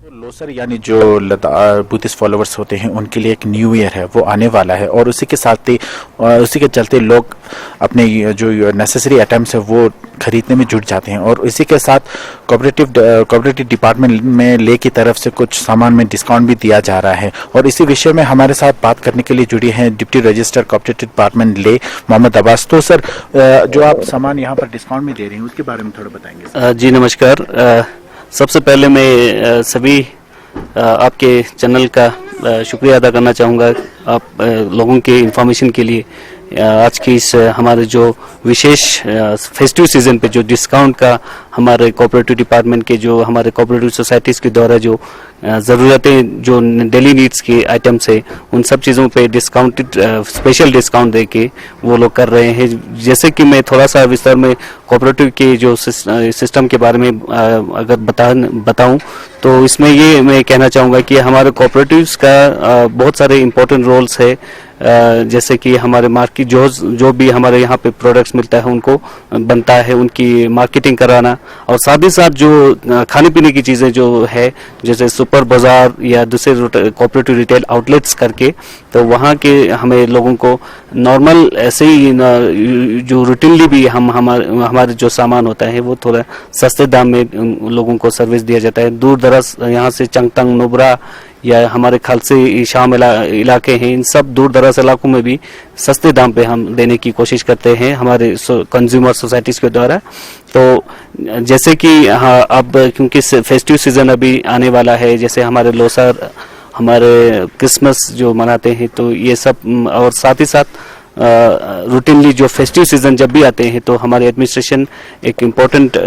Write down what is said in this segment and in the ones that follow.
लोसर यानी जो Buddhist followers होते हैं उनके लिए एक न्यू ईयर है, वो आने वाला है और उसी के साथ ही उसी के चलते लोग अपने जो नेसेसरी आइटम्स है वो खरीदने में जुट जाते हैं और इसी के साथ कोऑपरेटिव डिपार्टमेंट में ले की तरफ से कुछ सामान में डिस्काउंट भी दिया जा रहा है। और इसी विषय में हमारे साथ बात करने के लिए जुड़ी हैं डिप्टी रजिस्टर कोऑपरेटिव डिपार्टमेंट ले मोहम्मद अब्बास। तो सर, जो आप सामान यहाँ पर डिस्काउंट में दे रहे हैं उसके बारे में थोड़ा बताएंगे। जी नमस्कार। सबसे पहले मैं सभी आपके चैनल का शुक्रिया अदा करना चाहूँगा आप लोगों के इंफॉर्मेशन के लिए। आज की इस हमारे जो विशेष फेस्टिव सीजन पे जो डिस्काउंट का हमारे कोऑपरेटिव डिपार्टमेंट के जो हमारे कोऑपरेटिव सोसाइटीज़ के द्वारा जो ज़रूरतें जो डेली नीड्स के आइटम्स है उन सब चीज़ों पे डिस्काउंटेड स्पेशल डिस्काउंट दे के वो लोग कर रहे हैं। जैसे कि मैं थोड़ा सा विस्तार में कोऑपरेटिव के जो सिस्टम के बारे में अगर बताऊं तो इसमें ये मैं कहना चाहूँगा कि हमारे कोऑपरेटिव्स का बहुत सारे इम्पोर्टेंट रोल्स है। जैसे कि हमारे मार्केट जो भी हमारे यहाँ पे प्रोडक्ट्स मिलता है उनको बनता है उनकी मार्केटिंग कराना और साथ ही साथ जो खाने पीने की चीज़ें जो है जैसे सुपर बाजार या दूसरे कोऑपरेटिव रिटेल आउटलेट्स करके, तो वहाँ के हमें लोगों को नॉर्मल ऐसे ही जो रूटीनली भी हमारे जो सामान होता है वो थोड़ा सस्ते दाम में लोगों को सर्विस दिया जाता है। दूर दराज यहाँ से चंगतंग नुब्रा या हमारे खालसे शाम इलाके हैं, इन सब दूर दराज इलाकों में भी सस्ते दाम पे हम देने की कोशिश करते हैं हमारे कंज्यूमर सोसाइटीज़ के द्वारा। तो जैसे कि हाँ, अब क्योंकि फेस्टिव सीजन अभी आने वाला है, जैसे हमारे लोसर हमारे क्रिसमस जो मनाते हैं, तो ये सब और साथ ही साथ रूटीनली जो फेस्टिव सीजन जब भी आते हैं तो हमारे एडमिनिस्ट्रेशन एक इम्पोर्टेंट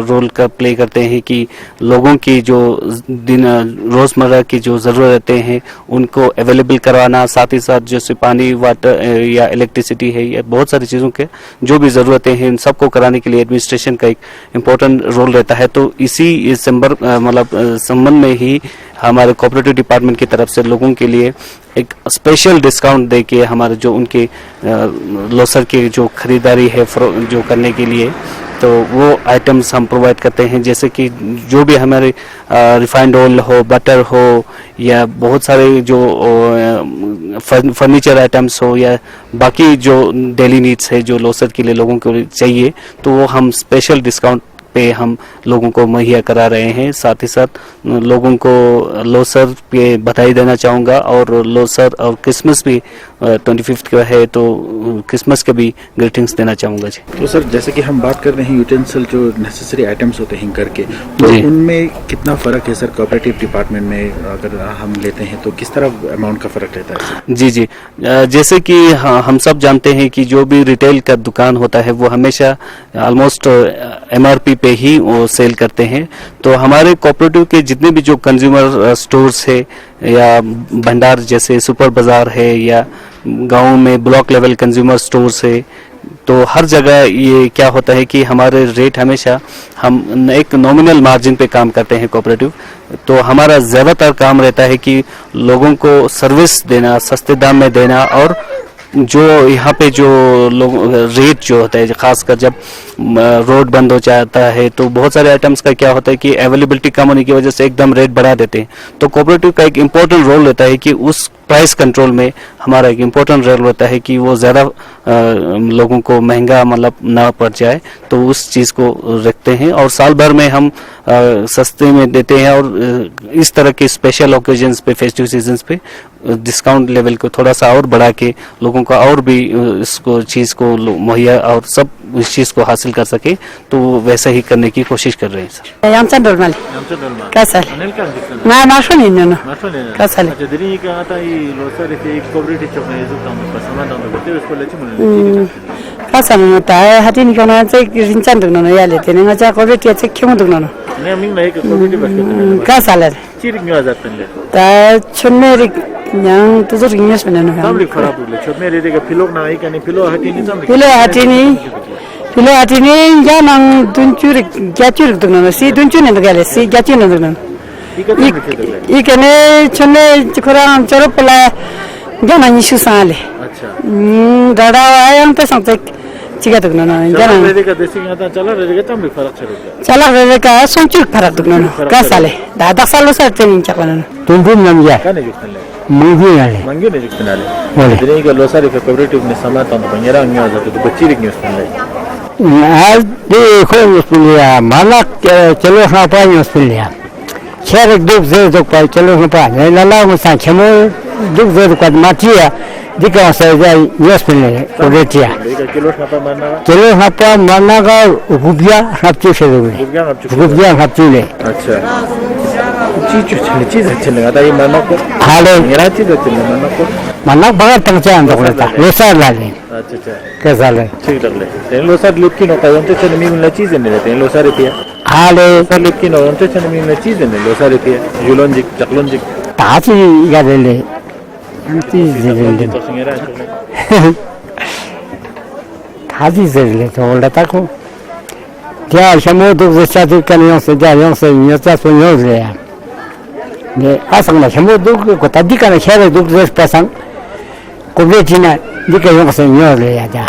रोल का प्ले करते हैं कि लोगों की जो रोज़मर्रा की जो ज़रूरतें हैं उनको अवेलेबल करवाना, साथ ही साथ जैसे पानी वाटर या इलेक्ट्रिसिटी है या बहुत सारी चीज़ों के जो भी ज़रूरतें हैं इन सबको कराने के लिए एडमिनिस्ट्रेशन का एक इम्पोर्टेंट रोल रहता है। तो इसी संबंध में ही हमारे कोऑपरेटिव डिपार्टमेंट की तरफ से लोगों के लिए एक स्पेशल डिस्काउंट दे के हमारे जो उनके लोसर की जो खरीदारी है जो करने के लिए तो वो आइटम्स हम प्रोवाइड करते हैं। जैसे कि जो भी हमारे रिफाइंड ऑयल हो, बटर हो या बहुत सारे जो फर्नीचर आइटम्स हो या बाकी जो डेली नीड्स है जो लोसर के लिए लोगों को चाहिए, तो वो हम स्पेशल डिस्काउंट पे हम लोगों को मुहैया करा रहे हैं। साथ ही साथ लोगों को लोसर पे बधाई देना चाहूँगा और लोसर और क्रिसमस भी 25 का है तो क्रिसमस के भी ग्रीटिंग्स देना चाहूँगा जी। तो सर, जैसे कि हम बात कर रहे हैं यूटेंसिल जो नेसेसरी आइटम्स होते हैं घर के, तो उनमें कितना फ़र्क है सर कोऑपरेटिव डिपार्टमेंट में अगर हम लेते हैं तो किस तरह अमाउंट का फ़र्क रहता है सर? जी, जैसे कि हम सब जानते हैं कि जो भी रिटेल का दुकान होता है वो हमेशा ऑलमोस्ट MRP पे ही वो सेल करते हैं। तो हमारे कोऑपरेटिव के जितने भी जो कंज्यूमर स्टोर्स है या भंडार जैसे सुपर बाजार है या गांव में ब्लॉक लेवल कंज्यूमर स्टोर्स है, तो हर जगह ये क्या होता है कि हमारे रेट हमेशा हम एक नॉमिनल मार्जिन पे काम करते हैं कोऑपरेटिव। तो हमारा ज़्यादातर काम रहता है कि लोगों को सर्विस देना, सस्ते दाम में देना और जो यहाँ पे जो लोग रेट जो होता है खासकर जब रोड बंद हो जाता है तो बहुत सारे आइटम्स का क्या होता है कि अवेलेबिलिटी कम होने की वजह से एकदम रेट बढ़ा देते हैं। तो कोऑपरेटिव का एक इम्पोर्टेंट रोल रहता है कि उस प्राइस कंट्रोल में हमारा एक इम्पोर्टेंट रोल रहता है कि वो ज़्यादा लोगों को महंगा ना पड़ जाए, तो उस चीज़ को रखते हैं और साल भर में हम सस्ते में देते हैं और इस तरह के स्पेशल ओकेजन्स पे फेस्टिव सीजन्स पे डिस्काउंट लेवल को थोड़ा सा और बढ़ा के लोगों को और भी इसको चीज़ को मुहैया और सब इस चीज़ को हासिल कर सके, तो वैसा ही करने की कोशिश कर रहे हैं सर। आमचा नॉर्मल कसं नाही माशून येणं कसं कसं म्हणता हाती निघण्याचं एक रिंचान दुखणं याले ते निघाच्या कोविड याचे खेम दुखणं काय चालेल तर छुन्ने yang tujuh ringnya sebenarnya kan. Tapi kharaab dulu. Cuma dia dekat pilok naik kan, pilok hati ni sama. Pilok hati ni jangan duncurik, gacurik tu nana. Si duncun itu galas, si gacurik itu nana. Ikan ni cuma kurang ceruk pula jangan isu sale. Dada ayam tu sampai चिगा दुखना चला जाना ready का देसी आता चला ready का तम फरक चलो चला रे का सोचुक फरक दुखना का साले दादा सालो सरते नहीं चकना तुम नमजा का नहीं जुस्तले मूवी वाले मंगे नहीं जुस्तले बोले दिन का लोसारी के फेवरेट ने समा तम पंगेरा अंगा जाते तो बच्ची रिक न्यूज़ पहले आज देखो उसलिए माना चलो हाँ पानी उसलिए शेर दुख से दुख पाई चलो हाँ पानी लाला मुझे खेमो दुख से दुख माचिया दिखा से जाए न्यूज़ पहले उड़ेटिया चलो हाँ पा माना का रुपया हफ्ते से रुपया हफ्ते ले अच्छा चीज अच्छी लगा था ये मानो को हाले मेरा चीज अच्छी लगा मानो को माना बहुत पंचायत तो करता लोसार लाले अच्छा अच्छा कैसा ले ठीक लग ले तेरे लोसार लुक की नोका उनसे चल मी मिलना चीज नहीं रहते लोसार रिपिया हाले लोसार लुक की नोका उनसे चल मी मिलना चीज नहीं लोसार रिपिया जुलोन जिक चकलोन जिक ताजी याद ले ताजी तो सिंगेरा ताजी ले तो बोलता था को क्या शमो दुख से चाहते कन्या से जायों से ये सब सुनियो ले ने असंग में शमो दुख को तदी का खेल दुख से पसंद को बेचना दिखे यों से न्यो ले जा